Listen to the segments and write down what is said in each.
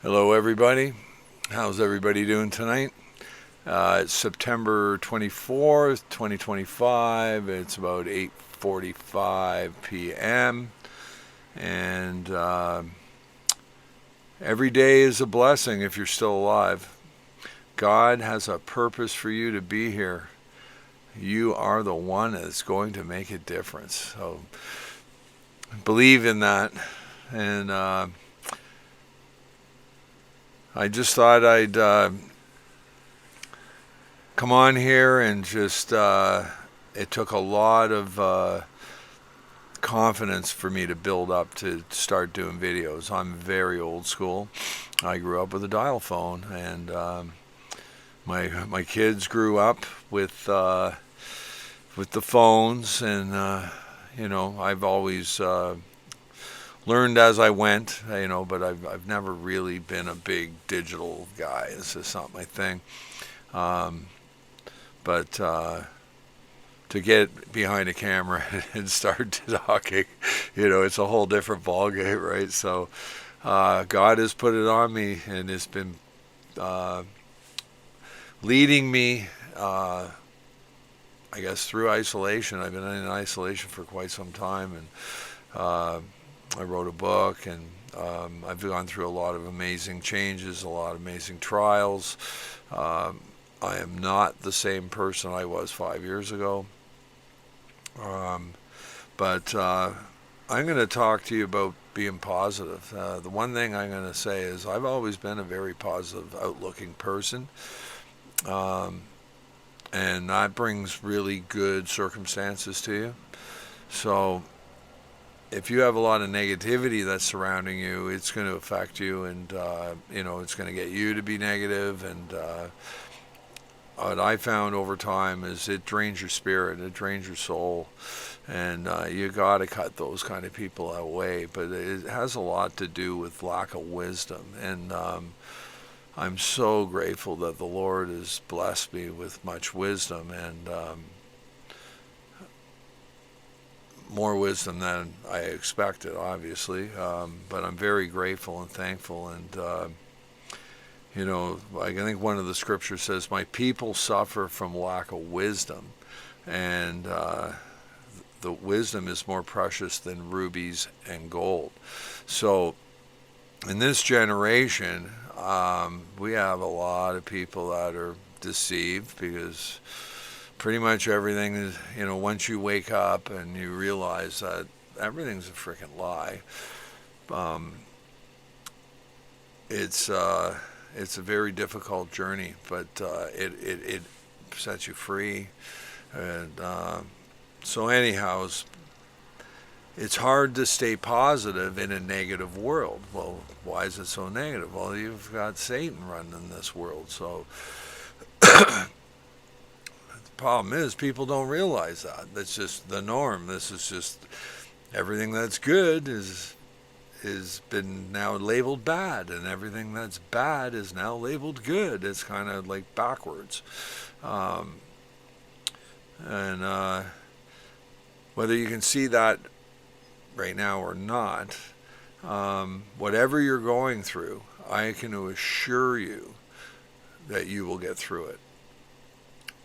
Hello, everybody. How's everybody doing tonight? It's September 24th, 2025. It's about 8:45 p.m. And every day is a blessing if you're still alive. God has a purpose for you to be here. You are the one that's going to make a difference. So believe in that. And I just thought I'd come on here and just it took a lot of confidence for me to build up to start doing videos. I'm very old school. I grew up with a dial phone, and my kids grew up with the phones, and I've always learned as I went, but I've never really been a big digital guy. This is not my thing. Um, but to get behind a camera and start talking, it's a whole different ballgame, right? So God has put it on me, and it's been uh, leading me, I guess, through isolation. I've been in isolation for quite some time, and I wrote a book, and I've gone through a lot of amazing changes, a lot of amazing trials. Um, I am not the same person I was 5 years ago. Um, but I'm going to talk to you about being positive. The one thing I'm going to say is I've always been a very positive, outlooking person. Um, and that brings really good circumstances to you. So if you have a lot of negativity that's surrounding you, it's going to affect you, and it's going to get you to be negative. And what I found over time is it drains your spirit, it drains your soul, and you got to cut those kind of people away. But it has a lot to do with lack of wisdom, and I'm so grateful that the Lord has blessed me with much wisdom, and more wisdom than I expected, obviously. But I'm very grateful and thankful. And, I think one of the scriptures says, "My people suffer from lack of wisdom." And the wisdom is more precious than rubies and gold. So in this generation, we have a lot of people that are deceived because pretty much everything is, once you wake up and you realize that everything's a freaking lie, um, it's a very difficult journey, but it sets you free. And so, anyhow, it's hard to stay positive in a negative world. Well, why is it so negative? Well, you've got Satan running this world, so problem is people don't realize that. That's just the norm. This is just everything that's good is been now labeled bad, and everything that's bad is now labeled good. It's kind of like backwards. Um, and whether you can see that right now or not, whatever you're going through, I can assure you that you will get through it.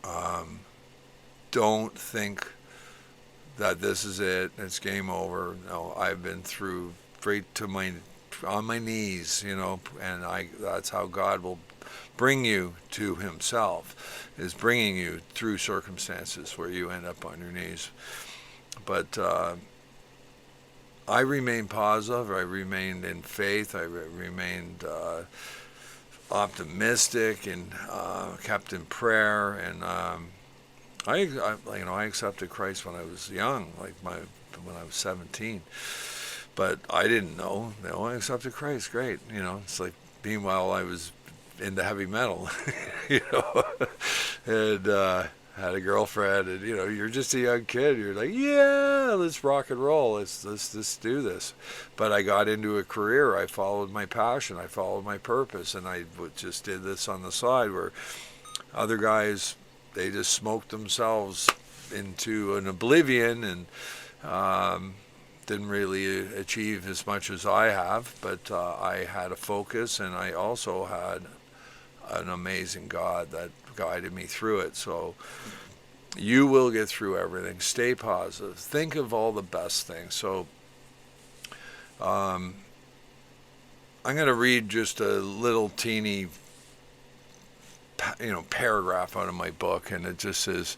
Um, don't think that this is it. It's game over. No, I've been through straight to my on my knees, and that's how God will bring you to Himself, is bringing you through circumstances where you end up on your knees. But I remained positive. I remained in faith. I remained optimistic, and kept in prayer. And I accepted Christ when I was young, when I was 17. But I didn't know. I accepted Christ. Great. It's like, meanwhile I was into heavy metal, and had a girlfriend, and you're just a young kid. You're like, yeah, let's rock and roll. Let's do this. But I got into a career. I followed my passion. I followed my purpose, and I just did this on the side where other guys, they just smoked themselves into an oblivion, and didn't really achieve as much as I have, but I had a focus, and I also had an amazing God that guided me through it. So you will get through everything. Stay positive. Think of all the best things. So I'm going to read just a little teeny paragraph out of my book, and it just says,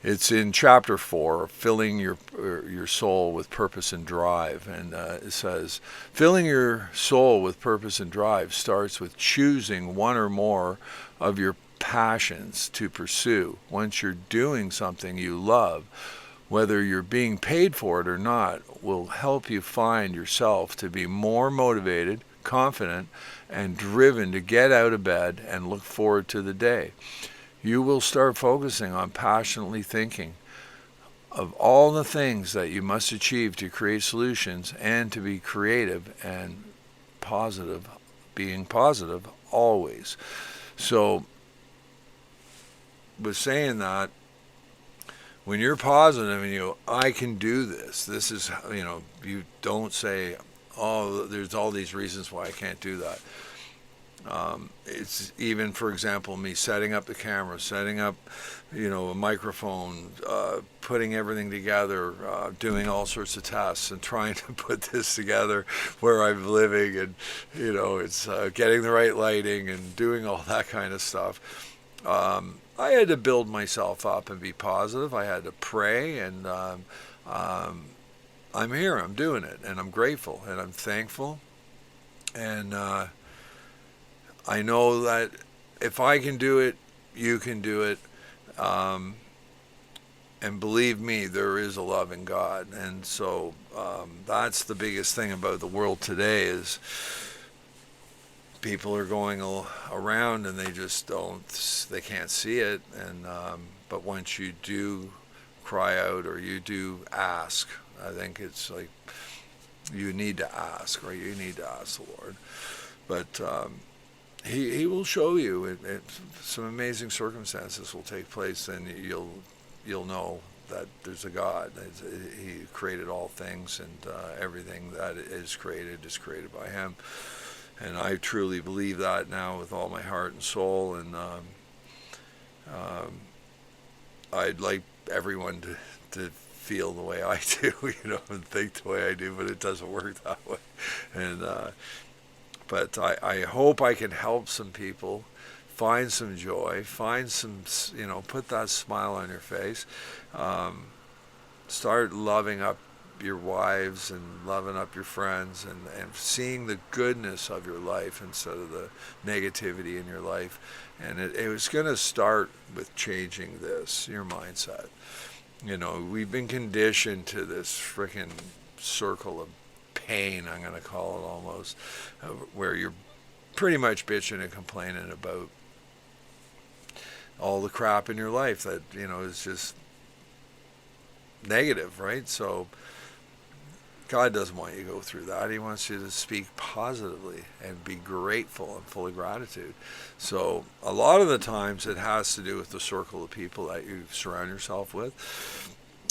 it's in chapter 4, filling your soul with purpose and drive, and it says, filling your soul with purpose and drive starts with choosing one or more of your passions to pursue. Once you're doing something you love, whether you're being paid for it or not, will help you find yourself to be more motivated, confident, and driven to get out of bed and look forward to the day. You will start focusing on passionately thinking of all the things that you must achieve to create solutions and to be creative and positive, being positive always. So, with saying that, when you're positive and I can do this, this is, you don't say, oh, there's all these reasons why I can't do that. It's even, for example, me setting up the camera, setting up, a microphone, putting everything together, doing all sorts of tests and trying to put this together where I'm living, and, it's getting the right lighting and doing all that kind of stuff. I had to build myself up and be positive. I had to pray, and I'm here, I'm doing it, and I'm grateful, and I'm thankful. And I know that if I can do it, you can do it. And believe me, there is a loving God. And so that's the biggest thing about the world today is people are going around and they just they can't see it. And but once you do cry out or you do ask, I think it's like you need to ask, right? You need to ask the Lord. But He will show you. Some amazing circumstances will take place, and you'll know that there's a God. He created all things, and everything that is created by Him. And I truly believe that now with all my heart and soul. And I'd like everyone to feel the way I do, and think the way I do, but it doesn't work that way. And but I hope I can help some people find some joy, find some, put that smile on your face. Start loving up your wives and loving up your friends, and seeing the goodness of your life instead of the negativity in your life. And it was going to start with changing your mindset. We've been conditioned to this freaking circle of pain, I'm going to call it almost, where you're pretty much bitching and complaining about all the crap in your life that, is just negative, right? So God doesn't want you to go through that. He wants you to speak positively and be grateful and full of gratitude. So a lot of the times it has to do with the circle of people that you surround yourself with.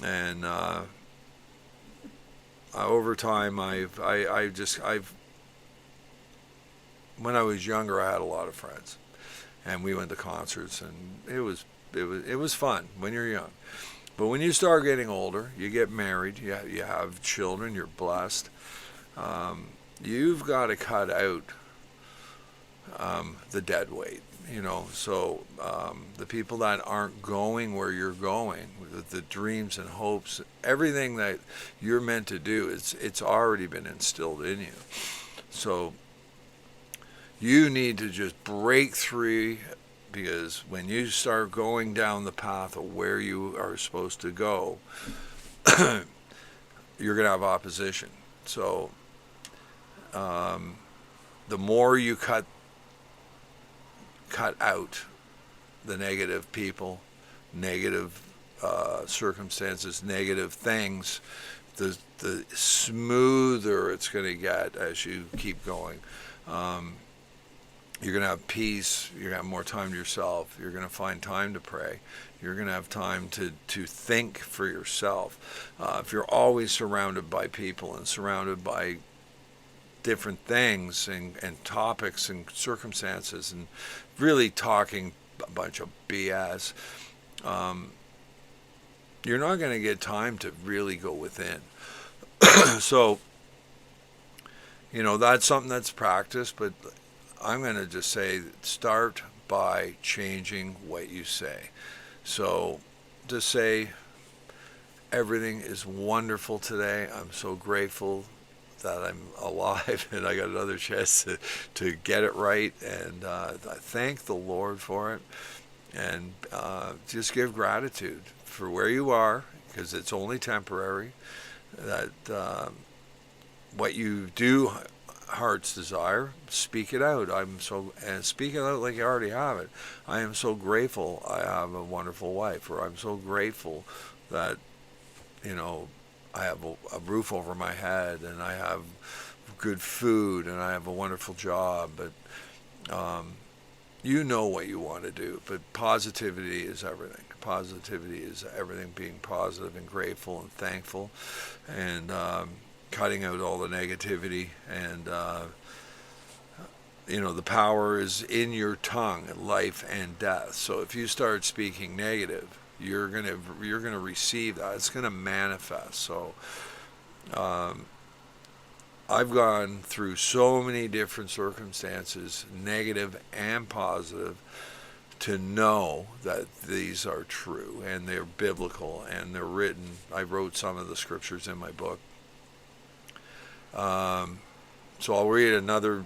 And over time, I've when I was younger, I had a lot of friends, and we went to concerts, and it was fun when you're young. But when you start getting older, you get married, you have children, you're blessed. You've got to cut out the dead weight. So the people that aren't going where you're going, the dreams and hopes, everything that you're meant to do, it's already been instilled in you. So you need to just break through, because when you start going down the path of where you are supposed to go, you're going to have opposition. So the more you cut out the negative people, negative circumstances, negative things, the smoother it's going to get as you keep going. You're going to have peace. You're going to have more time to yourself. You're going to find time to pray. You're going to have time to think for yourself. If you're always surrounded by people and surrounded by different things and topics and circumstances and really talking a bunch of BS, you're not going to get time to really go within. So, that's something that's practiced, but I'm going to just say start by changing what you say. So just say, everything is wonderful today. I'm so grateful that I'm alive and I got another chance to get it right. And I thank the Lord for it. And just give gratitude for where you are, because it's only temporary. That what you do, heart's desire, speak it out. And speak it out like you already have it. I am so grateful I have a wonderful wife, or I'm so grateful that I have a roof over my head, and I have good food, and I have a wonderful job. But you know what you want to do. But positivity is everything. Positivity is everything. Being positive and grateful and thankful, and cutting out all the negativity. And the power is in your tongue, life and death. So if you start speaking negative, you're gonna receive that. It's gonna manifest. So I've gone through so many different circumstances, negative and positive, to know that these are true and they're biblical and they're written. I wrote some of the scriptures in my book. So I'll read another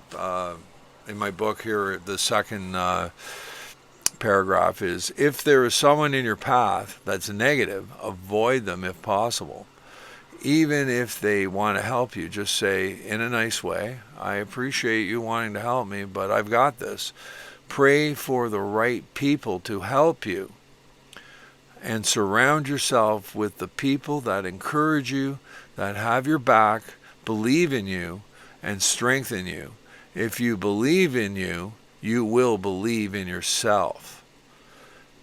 in my book here. The second paragraph is, if there is someone in your path that's negative, avoid them if possible. Even if they want to help you, just say in a nice way, I appreciate you wanting to help me, but I've got this. Pray for the right people to help you, and surround yourself with the people that encourage you, that have your back, believe in you, and strengthen you. If you believe in you, you will believe in yourself.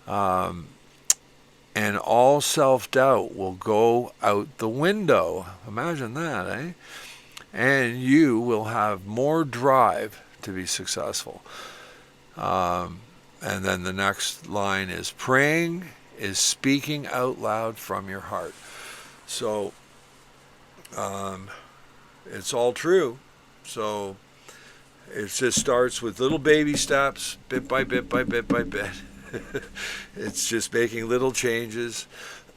And all self-doubt will go out the window. Imagine that, eh? And you will have more drive to be successful. And then the next line is, praying is speaking out loud from your heart. So it's all true. So it just starts with little baby steps, bit by bit by bit by bit. It's just making little changes.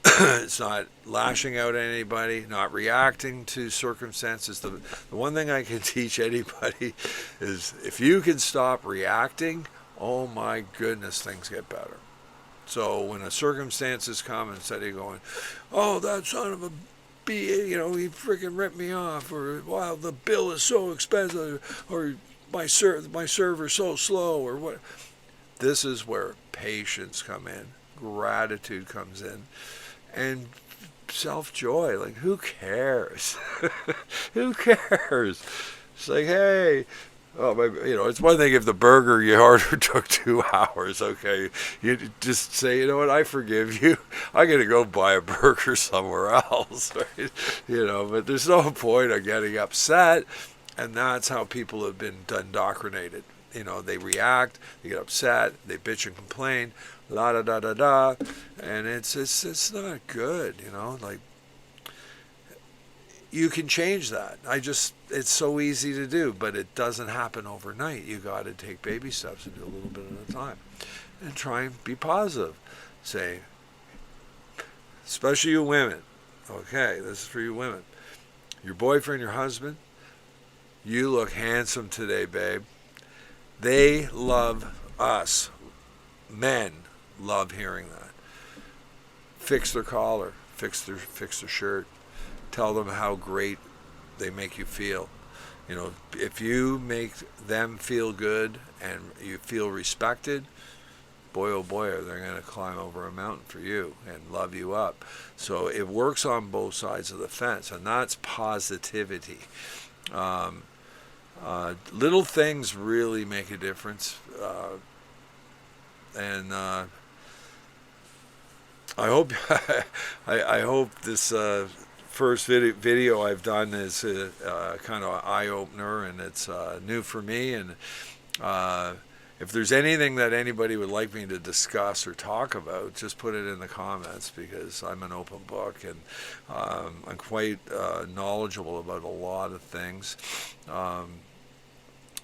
It's not lashing out at anybody, not reacting to circumstances. The one thing I can teach anybody is, if you can stop reacting, oh my goodness, things get better. So when the circumstances come, instead of going, oh, that son of a B, he freaking ripped me off, or wow, the bill is so expensive, or my server's so slow, or what. This is where patience come in, gratitude comes in, and self-joy. Like, who cares? Who cares? It's like, hey, it's one thing if the burger you ordered took 2 hours. Okay, you just say, you know what, I forgive you. I'm gonna go buy a burger somewhere else, right? But there's no point of getting upset, and that's how people have been indoctrinated. They react, they get upset, they bitch and complain, la da da da da, and it's not good. Like, you can change that. It's so easy to do, but it doesn't happen overnight. You got to take baby steps and do a little bit at a time, and try and be positive. Say, especially you women. Okay, this is for you women. Your boyfriend, your husband, you look handsome today, babe. They love us. Men love hearing that. Fix their collar, fix their shirt. Tell them how great they make you feel. If you make them feel good and you feel respected, boy oh boy, are they going to climb over a mountain for you and love you up. So it works on both sides of the fence, and that's positivity. Little things really make a difference. And I hope I hope this first video I've done is a kind of eye opener, and it's new for me. And if there's anything that anybody would like me to discuss or talk about, just put it in the comments, because I'm an open book, and I'm quite knowledgeable about a lot of things.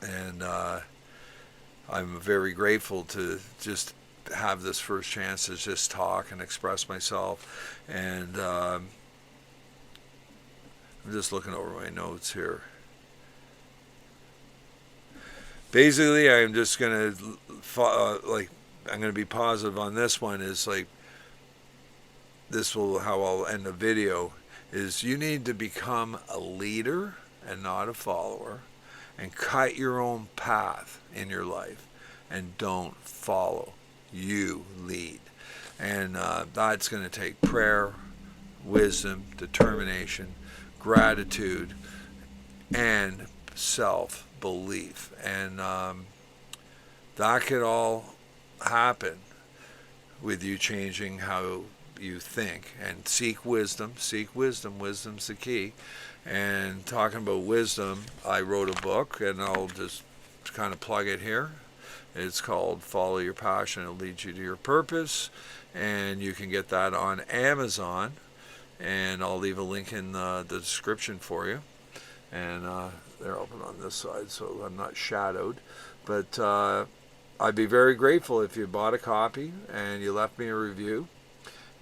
And I'm very grateful to just have this first chance to just talk and express myself. And I'm just looking over my notes here. Basically, I'm just gonna I'm gonna be positive on this one. Is like, this will how I'll end the video. Is you need to become a leader and not a follower, and cut your own path in your life, and don't follow. You lead. And that's going to take prayer, wisdom, determination, gratitude, and self-belief. And that could all happen with you changing how you think. And seek wisdom. Wisdom's the key. And talking about wisdom, I wrote a book, and I'll just kind of plug it here. It's called Follow Your Passion. It'll lead you to your purpose. And you can get that on Amazon. And I'll leave a link in the description for you. And they're open on this side, so I'm not shadowed. But I'd be very grateful if you bought a copy and you left me a review.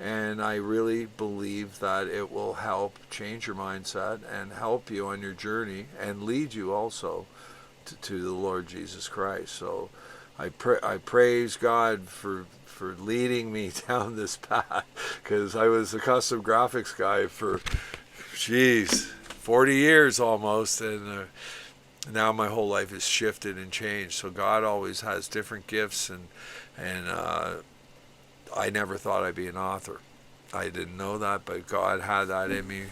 And I really believe that it will help change your mindset and help you on your journey, and lead you also to the Lord Jesus Christ. So I praise God for leading me down this path, because I was a custom graphics guy for 40 years almost, and now my whole life has shifted and changed. So God always has different gifts, and I never thought I'd be an author. I didn't know that, but God had that in me.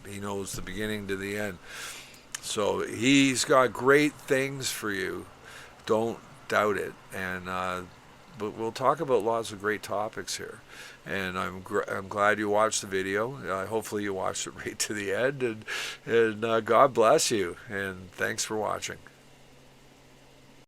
He knows the beginning to the end. So He's got great things for you. Don't doubt it. And but we'll talk about lots of great topics here. And I'm glad you watched the video. Hopefully you watched it right to the end. And God bless you. And thanks for watching.